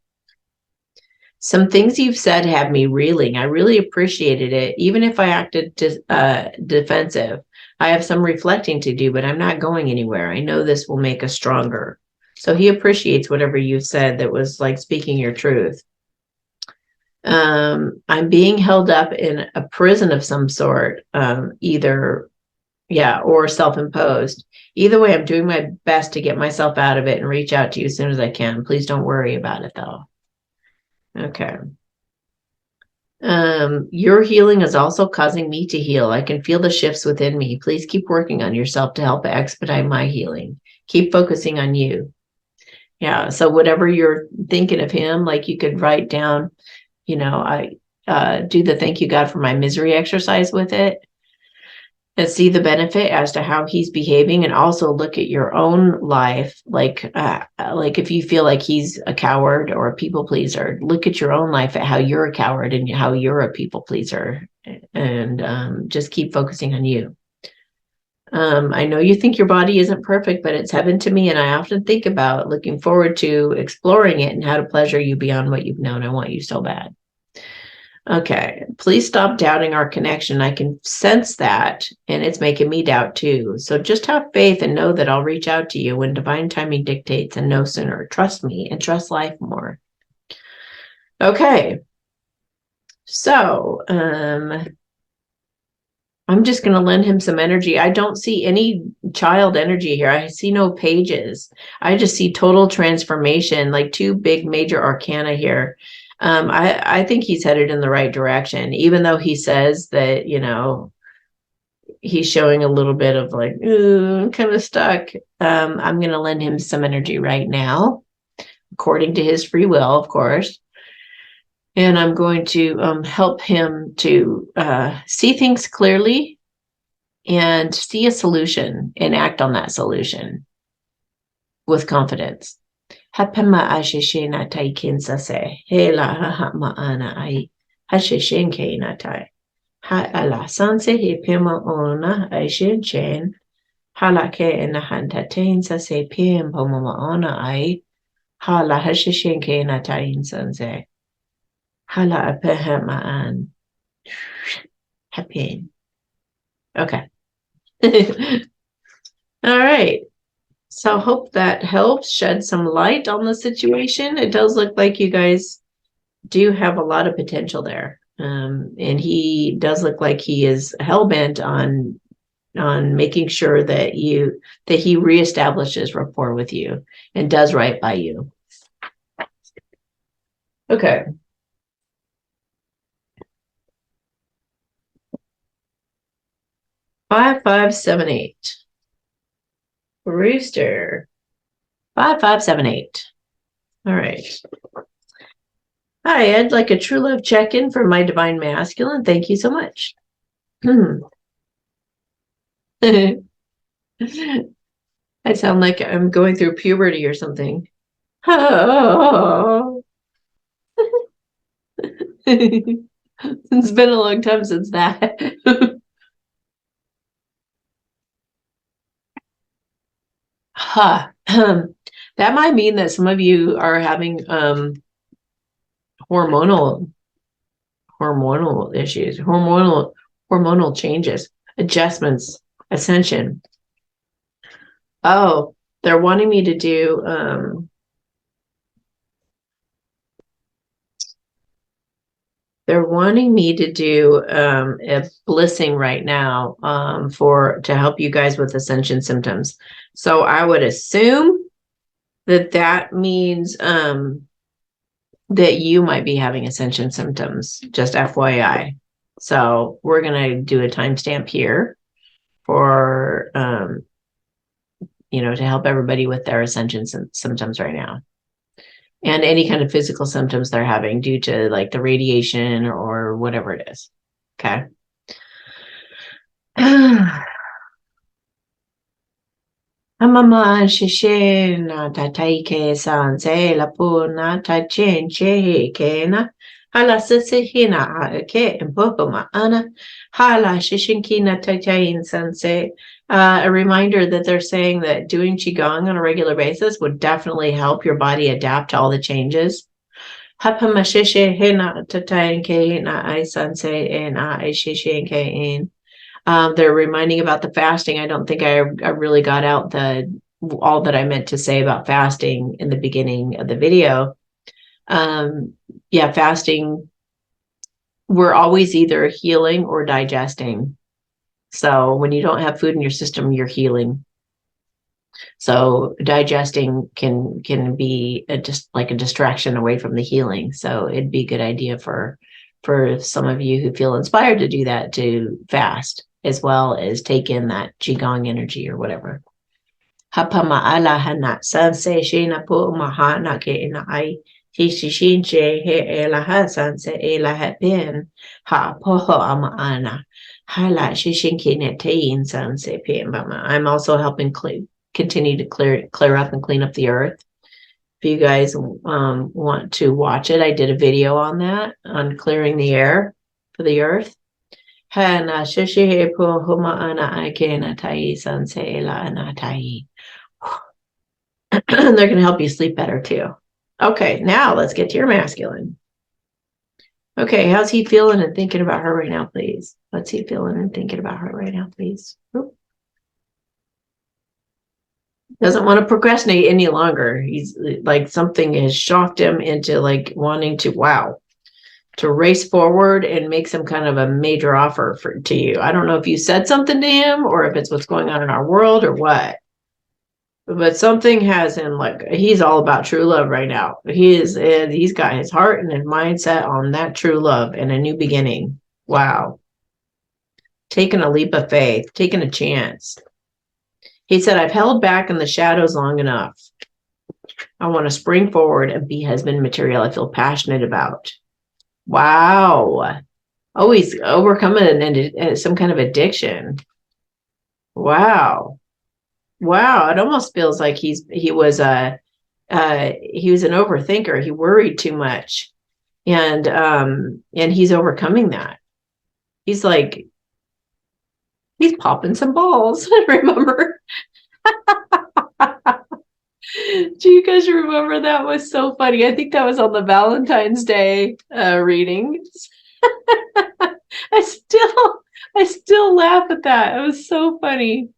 Some things you've said have me reeling. I really appreciated it, even if I acted defensive. I have some reflecting to do, but I'm not going anywhere. I know this will make us stronger. So he appreciates whatever you said that was like speaking your truth. I'm being held up in a prison of some sort, or self-imposed. Either way, I'm doing my best to get myself out of it and reach out to you as soon as I can. Please don't worry about it though. Okay. Your healing is also causing me to heal. I can feel the shifts within me. Please keep working on yourself to help expedite my healing. Keep focusing on you. Yeah. So whatever you're thinking of him, like you could write down, I do the thank you God for my misery exercise with it and see the benefit as to how he's behaving, and also look at your own life, like if you feel like he's a coward or a people pleaser, look at your own life at how you're a coward and how you're a people pleaser, and just keep focusing on you. I know you think your body isn't perfect, but it's heaven to me, and I often think about looking forward to exploring it and how to pleasure you beyond what you've known. I want you so bad. Okay, please stop doubting our connection. I can sense that, and it's making me doubt too. So just have faith and know that I'll reach out to you when divine timing dictates, and no sooner. Trust me and trust life more. Okay, so I'm just going to lend him some energy. I don't see any child energy here. I see no pages. I just see total transformation, like two big major arcana here. I think he's headed in the right direction, even though he says that, he's showing a little bit of like, I'm kind of stuck. I'm going to lend him some energy right now, according to his free will, of course. And I'm going to help him to see things clearly and see a solution and act on that solution with confidence. Hapema asheshe natai kinsase. Hela hahama ana ai. Hasheshen ke natai. Ha ala sanse he pema ona aishin chen. Halake enahantatain sase pim pomama ona ai. Hala hasheshen ke natai insanse. Hala apehema an. Happy. Okay. All right. So I hope that helps shed some light on the situation. It does look like you guys do have a lot of potential there. And he does look like he is hell-bent on making sure that he reestablishes rapport with you and does right by you. Okay. Five, 5, 7, 8. Rooster. 5, 5, 7, 8. All right. Hi, I'd like a true love check-in for my divine masculine. Thank you so much. I sound like I'm going through puberty or something. Oh. It's been a long time since that. That might mean that some of you are having hormonal issues, hormonal changes, adjustments, ascension. Oh, they're wanting me to do They're wanting me to do a blissing right now to help you guys with ascension symptoms. So I would assume that means that you might be having ascension symptoms, just FYI. So we're going to do a timestamp here for, to help everybody with their ascension symptoms right now. And any kind of physical symptoms they're having due to like the radiation or whatever it is. Okay. Amama shishe na tataike sanse la puna tachen che kena hala sisihina ke impopoma ana hala shishinkina tatain sanse. A reminder that they're saying that doing qigong on a regular basis would definitely help your body adapt to all the changes. Hapama shishe hina tatain ke na I sanse and I shishin ke in. They're reminding about the fasting. I don't think I really got out all that I meant to say about fasting in the beginning of the video. Fasting, we're always either healing or digesting. So when you don't have food in your system, you're healing. So digesting can be just like a distraction away from the healing. So it'd be a good idea for some of you who feel inspired to do that, to fast, as well as take in that qigong energy or whatever. Hapama'ala hana sanse shina po mahana ke ina ai hishishinche he elaha sanse elaha bin ha poho amaana hala shishinkine tein sanse pimama. I'm also helping continue to clear up and clean up the earth. If you guys want to watch it, I did a video on that, on clearing the air for the earth. They're going to help you sleep better too. Okay, now let's get to your masculine. Okay, how's he feeling and thinking about her right now, please? What's he feeling and thinking about her right now, please? Oop. Doesn't want to procrastinate any longer. He's like, something has shocked him into like wanting to race forward and make some kind of a major offer to you. I don't know if you said something to him or if it's what's going on in our world or what, but something has him like, he's all about true love right now. He's got his heart and his mindset on that true love and a new beginning. Wow. Taking a leap of faith, taking a chance. He said, I've held back in the shadows long enough. I want to spring forward and be husband material I feel passionate about. Wow. Oh, he's overcoming some kind of addiction. Wow. It almost feels like he was an overthinker. He worried too much. And he's overcoming that. He's popping some balls. Remember? Do you guys remember? That was so funny. I think that was on the Valentine's Day reading. I still laugh at that. It was so funny.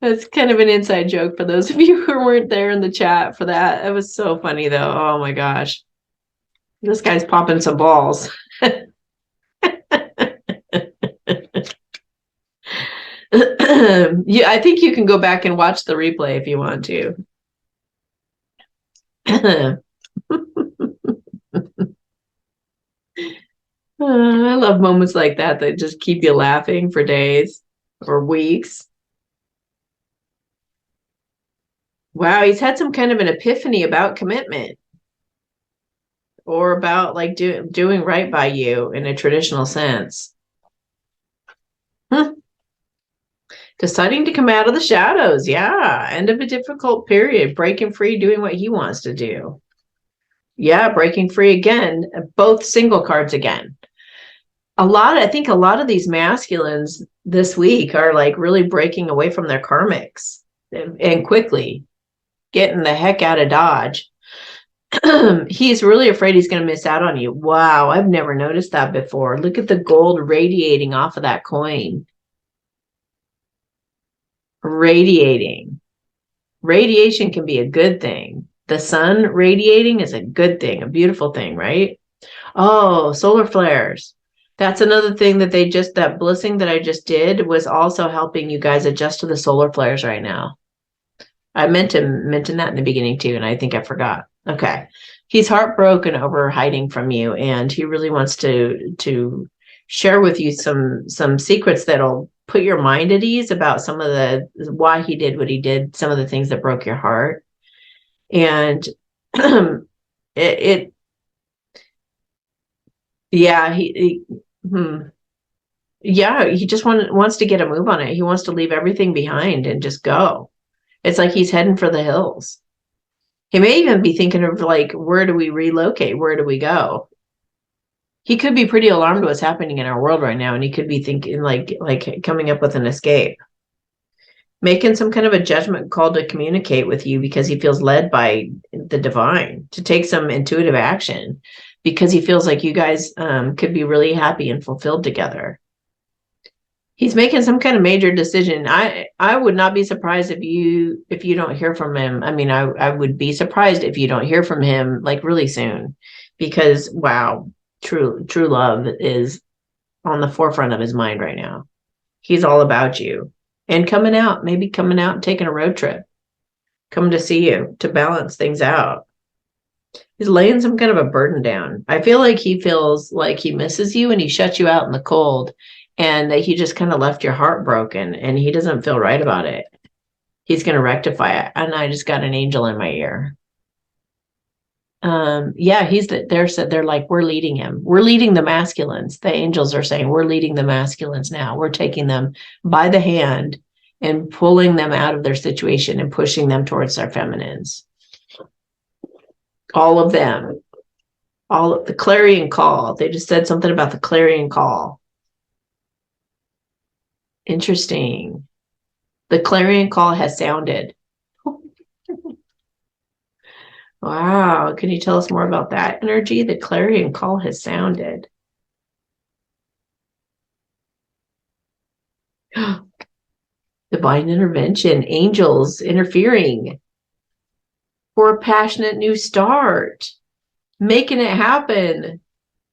That's kind of an inside joke for those of you who weren't there in the chat for that. It was so funny though. Oh my gosh. This guy's popping some balls. Yeah, I think you can go back and watch the replay if you want to. I love moments like that just keep you laughing for days or weeks. Wow, he's had some kind of an epiphany about commitment or about like doing right by you in a traditional sense. Deciding to come out of the shadows. Yeah. End of a difficult period. Breaking free, doing what he wants to do. Yeah. Breaking free again. Both single cards again. I think a lot of these masculines this week are like really breaking away from their karmics and quickly getting the heck out of Dodge. He's really afraid he's going to miss out on you. Wow. I've never noticed that before. Look at the gold radiating off of that coin. Radiation can be a good thing. The sun radiating is a good thing, a beautiful thing, right? Oh, solar flares. That's another thing that that blissing that I just did was also helping you guys adjust to the solar flares right now. I meant to mention that in the beginning too, and I think I forgot. Okay. He's heartbroken over hiding from you, and he really wants to share with you some secrets that'll put your mind at ease about some of the why he did what he did, some of the things that broke your heart. And it yeah, yeah, he just wants to get a move on it. He wants to leave everything behind and just go. It's like he's heading for the hills. He may even be thinking of like, where do we relocate? Where do we go? He could be pretty alarmed what's happening in our world right now, and he could be thinking like coming up with an escape, making some kind of a judgment call to communicate with you because he feels led by the divine to take some intuitive action because he feels like you guys could be really happy and fulfilled together. He's making some kind of major decision. I would not be surprised if you don't hear from him. I mean, I would be surprised if you don't hear from him like really soon, because wow, true love is on the forefront of his mind right now. He's all about you and maybe coming out and taking a road trip, coming to see you to balance things out. He's laying some kind of a burden down. I feel like he feels like he misses you and he shuts you out in the cold and that he just kind of left your heart broken and he doesn't feel right about it. He's going to rectify it. And I just got an angel in my ear. Yeah, they're like, we're leading him. We're leading the masculines. The angels are saying we're leading the masculines now. We're taking them by the hand and pulling them out of their situation and pushing them towards their feminines. All of them. All of the clarion call. They just said something about the clarion call. Interesting. The clarion call has sounded. Wow. Can you tell us more about that energy? The clarion call has sounded. Divine intervention, angels interfering for a passionate new start, making it happen.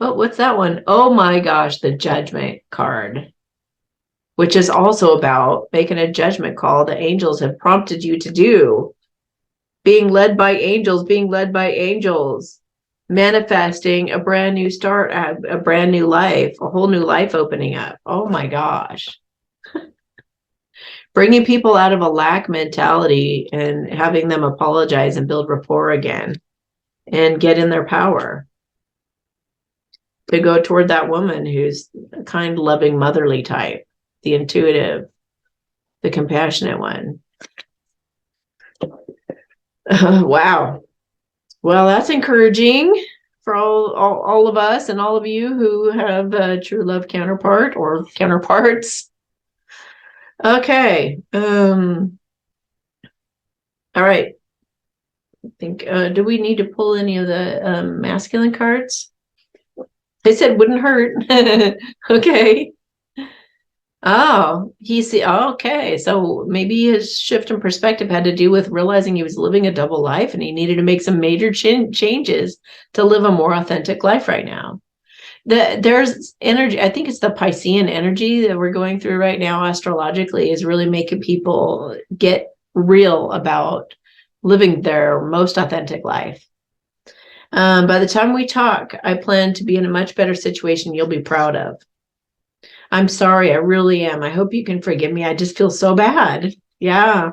Oh, what's that one? Oh my gosh, the judgment card, which is also about making a judgment call the angels have prompted you to do. Being led by angels, manifesting a brand new start, a brand new life, a whole new life opening up. Oh my gosh. Bringing people out of a lack mentality and having them apologize and build rapport again and get in their power to go toward that woman who's a kind, loving, motherly type, the intuitive, the compassionate one. Wow. Well, that's encouraging for all of us and all of you who have a true love counterpart or counterparts. Okay. All right. I think, do we need to pull any of the masculine cards? They said wouldn't hurt. Okay. Oh, okay. So maybe his shift in perspective had to do with realizing he was living a double life and he needed to make some major changes to live a more authentic life right now. There's energy. I think it's the Piscean energy that we're going through right now astrologically is really making people get real about living their most authentic life. By the time we talk, I plan to be in a much better situation you'll be proud of. I'm sorry, I really am. I hope you can forgive me. I just feel so bad. Yeah.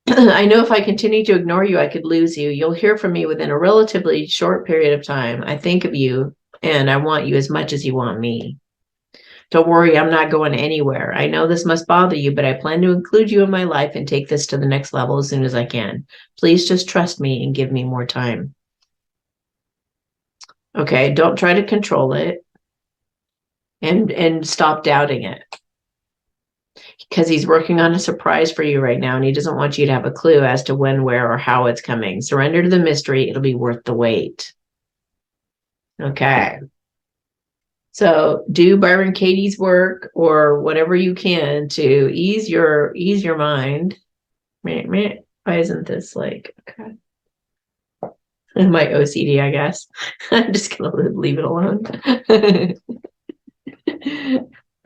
I know if I continue to ignore you, I could lose you. You'll hear from me within a relatively short period of time. I think of you and I want you as much as you want me. Don't worry, I'm not going anywhere. I know this must bother you, but I plan to include you in my life and take this to the next level as soon as I can. Please just trust me and give me more time. Okay, don't try to control it and stop doubting it. Because he's working on a surprise for you right now and he doesn't want you to have a clue as to when, where, or how it's coming. Surrender to the mystery. It'll be worth the wait. Okay. So do Byron Katie's work or whatever you can to ease your mind. Why isn't this like, okay. My OCD, I guess. I'm just going to leave it alone.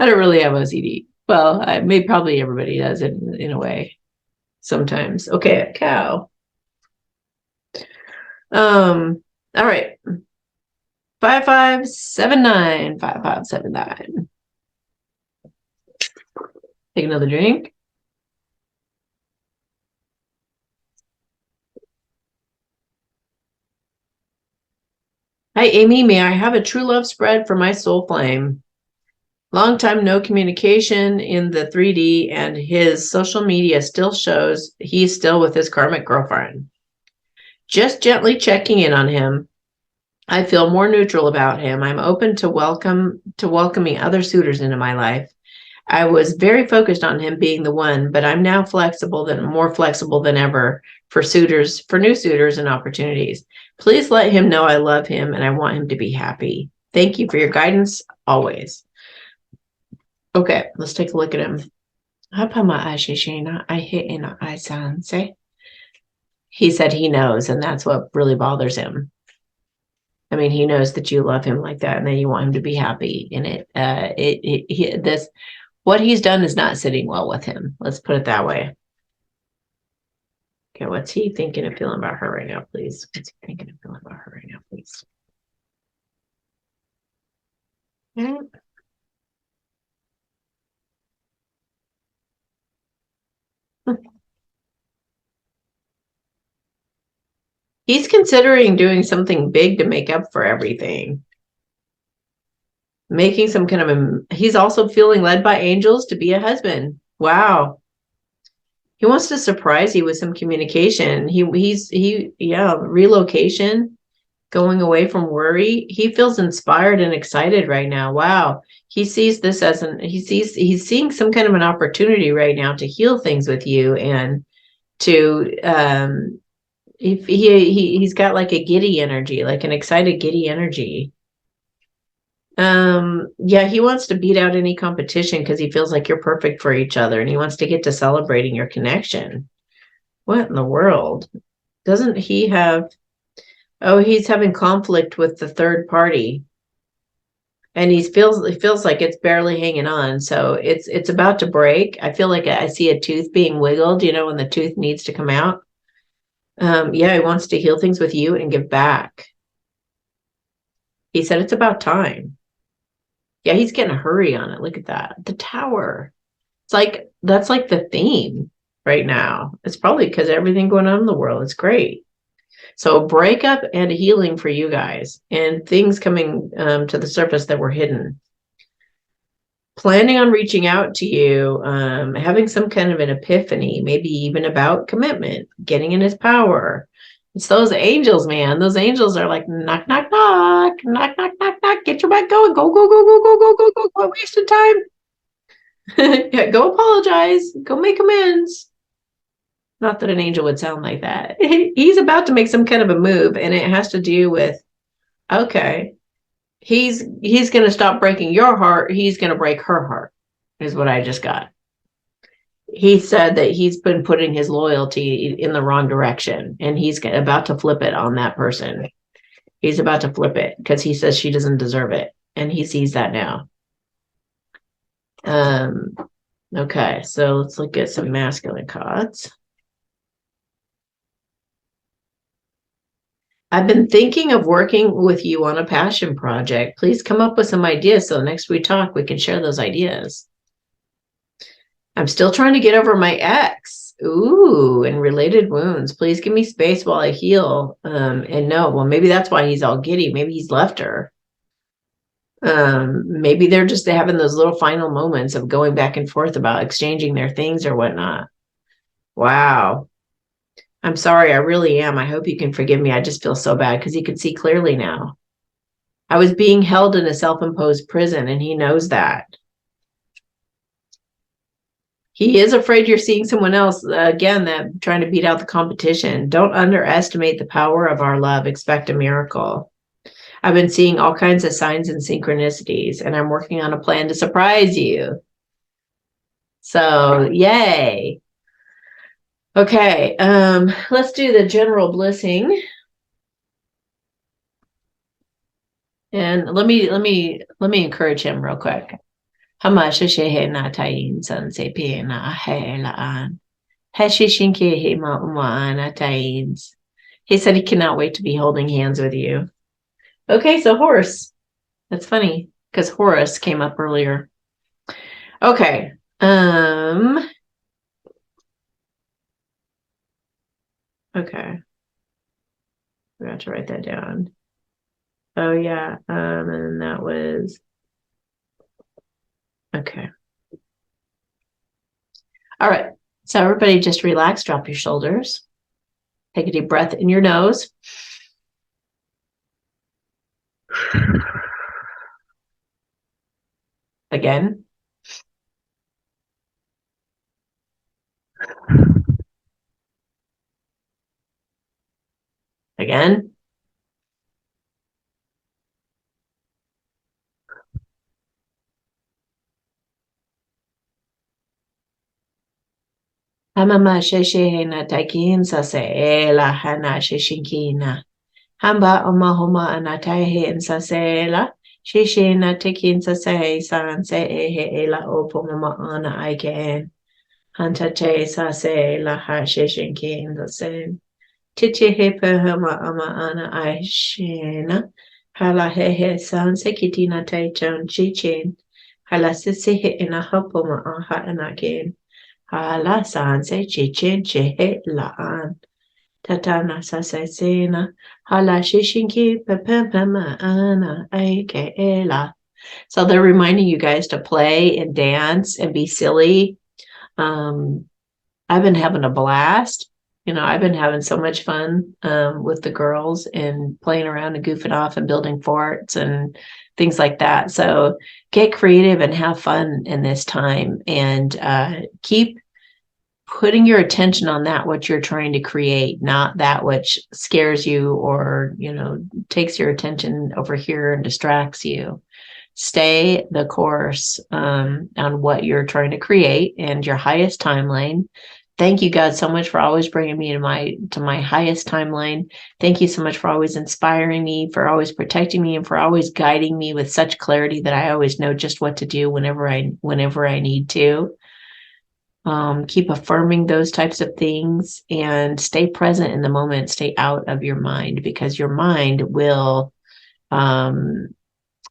I don't really have OCD. Well, probably everybody does it in a way sometimes. Okay, a cow. All right. 5579. 5579. Take another drink. Hi, Amy. May I have a true love spread for my soul flame? Long time no communication in the 3D, and his social media still shows he's still with his karmic girlfriend. Just gently checking in on him. I feel more neutral about him. I'm open to welcoming other suitors into my life. I was very focused on him being the one, but I'm now more flexible than ever for new suitors and opportunities. Please let him know I love him and I want him to be happy. Thank you for your guidance always. Okay, let's take a look at him. He said he knows, and that's what really bothers him. I mean, he knows that you love him like that, and then you want him to be happy. And what he's done is not sitting well with him. Let's put it that way. Okay, what's he thinking and feeling about her right now, please? What's he thinking and feeling about her right now, please? Yeah. He's considering doing something big to make up for everything. Making some kind of he's also feeling led by angels to be a husband. Wow. He wants to surprise you with some communication. Relocation, going away from worry. He feels inspired and excited right now. Wow. He sees this as he's seeing some kind of an opportunity right now to heal things with you, and to he's got like a giddy energy, like an excited giddy energy. Yeah, he wants to beat out any competition because he feels like you're perfect for each other, and he wants to get to celebrating your connection. What in the world? Doesn't he have he's having conflict with the third party, and he feels like it's barely hanging on, so it's about to break. I feel like I see a tooth being wiggled, when the tooth needs to come out. Yeah, he wants to heal things with you and give back. He said it's about time. Yeah, he's getting a hurry on it. Look at that. The tower. That's like the theme right now. It's probably because everything going on in the world. It's great. So breakup and healing for you guys, and things coming to the surface that were hidden. Planning on reaching out to you, having some kind of an epiphany, maybe even about commitment, getting in his power. It's those angels, man. Those angels are like, knock, knock, knock, knock, knock, knock, knock. Get your butt going. Go, go, go, go, go, go, go, go. Quit wasting time. Yeah, go apologize. Go make amends. Not that an angel would sound like that. He's about to make some kind of a move, and it has to do with, okay, he's going to stop breaking your heart. He's going to break her heart, is what I just got. He said that he's been putting his loyalty in the wrong direction, and he's about to flip it on that person. He's about to flip it because he says she doesn't deserve it, and he sees that now. Okay, so let's look at some masculine cards. I've been thinking of working with you on a passion project. Please come up with some ideas so next we talk, we can share those ideas. I'm still trying to get over my ex. Ooh, and related wounds. Please give me space while I heal. And no, well, maybe that's why he's all giddy. Maybe he's left her. Maybe they're just having those little final moments of going back and forth about exchanging their things or whatnot. Wow. I'm sorry, I really am. I hope you can forgive me. I just feel so bad because he can see clearly now. I was being held in a self-imposed prison, and he knows that. He is afraid you're seeing someone else, again, that trying to beat out the competition. Don't underestimate the power of our love. Expect a miracle. I've been seeing all kinds of signs and synchronicities, and I'm working on a plan to surprise you. So, yay. Okay, let's do the general blissing. And let me encourage him real quick. Hamashishe na tain san se pe na he laan. Hashishinke he ma umaana tains. He said he cannot wait to be holding hands with you. Okay, so horse. That's funny because Horus came up earlier. Okay. Okay. I got to write that down. Oh yeah. And that was okay. All right. So everybody just relax, drop your shoulders. Take a deep breath in your nose. Again. Again. Hamama sheshe na taikin sase la hana sheshinkina. Hamba omahoma anatahe insasela. Shishe na tikin sase san se ehe ela opomama ana aiken. Hantate sase la ha sheshinkin the same. Tiche hepe hama ama ana aishena. Hala hehe san sekitina taichon chichin. Hala sise he ina hapoma aha anakin. Hala san se chichin chehe laan. Tatana sasasena. Hala shishinki pepepema ana aike ela. So they're reminding you guys to play and dance and be silly. I've been having a blast. I've been having so much fun with the girls and playing around and goofing off and building forts and things like that. So get creative and have fun in this time and keep putting your attention on that what you're trying to create, not that which scares you or takes your attention over here and distracts you. Stay the course on what you're trying to create and your highest timeline. Thank you, God, so much for always bringing me to my highest timeline. Thank you so much for always inspiring me, for always protecting me, and for always guiding me with such clarity that I always know just what to do whenever I need to. Keep affirming those types of things and stay present in the moment. Stay out of your mind because your mind will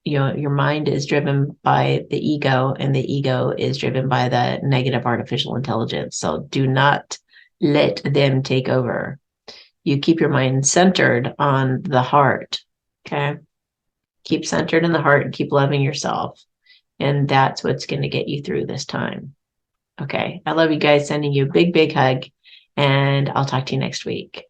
your mind is driven by the ego and the ego is driven by the negative artificial intelligence. So do not let them take over. You keep your mind centered on the heart. Okay. Keep centered in the heart and keep loving yourself. And that's what's going to get you through this time. Okay. I love you guys. Sending you a big, big hug. And I'll talk to you next week.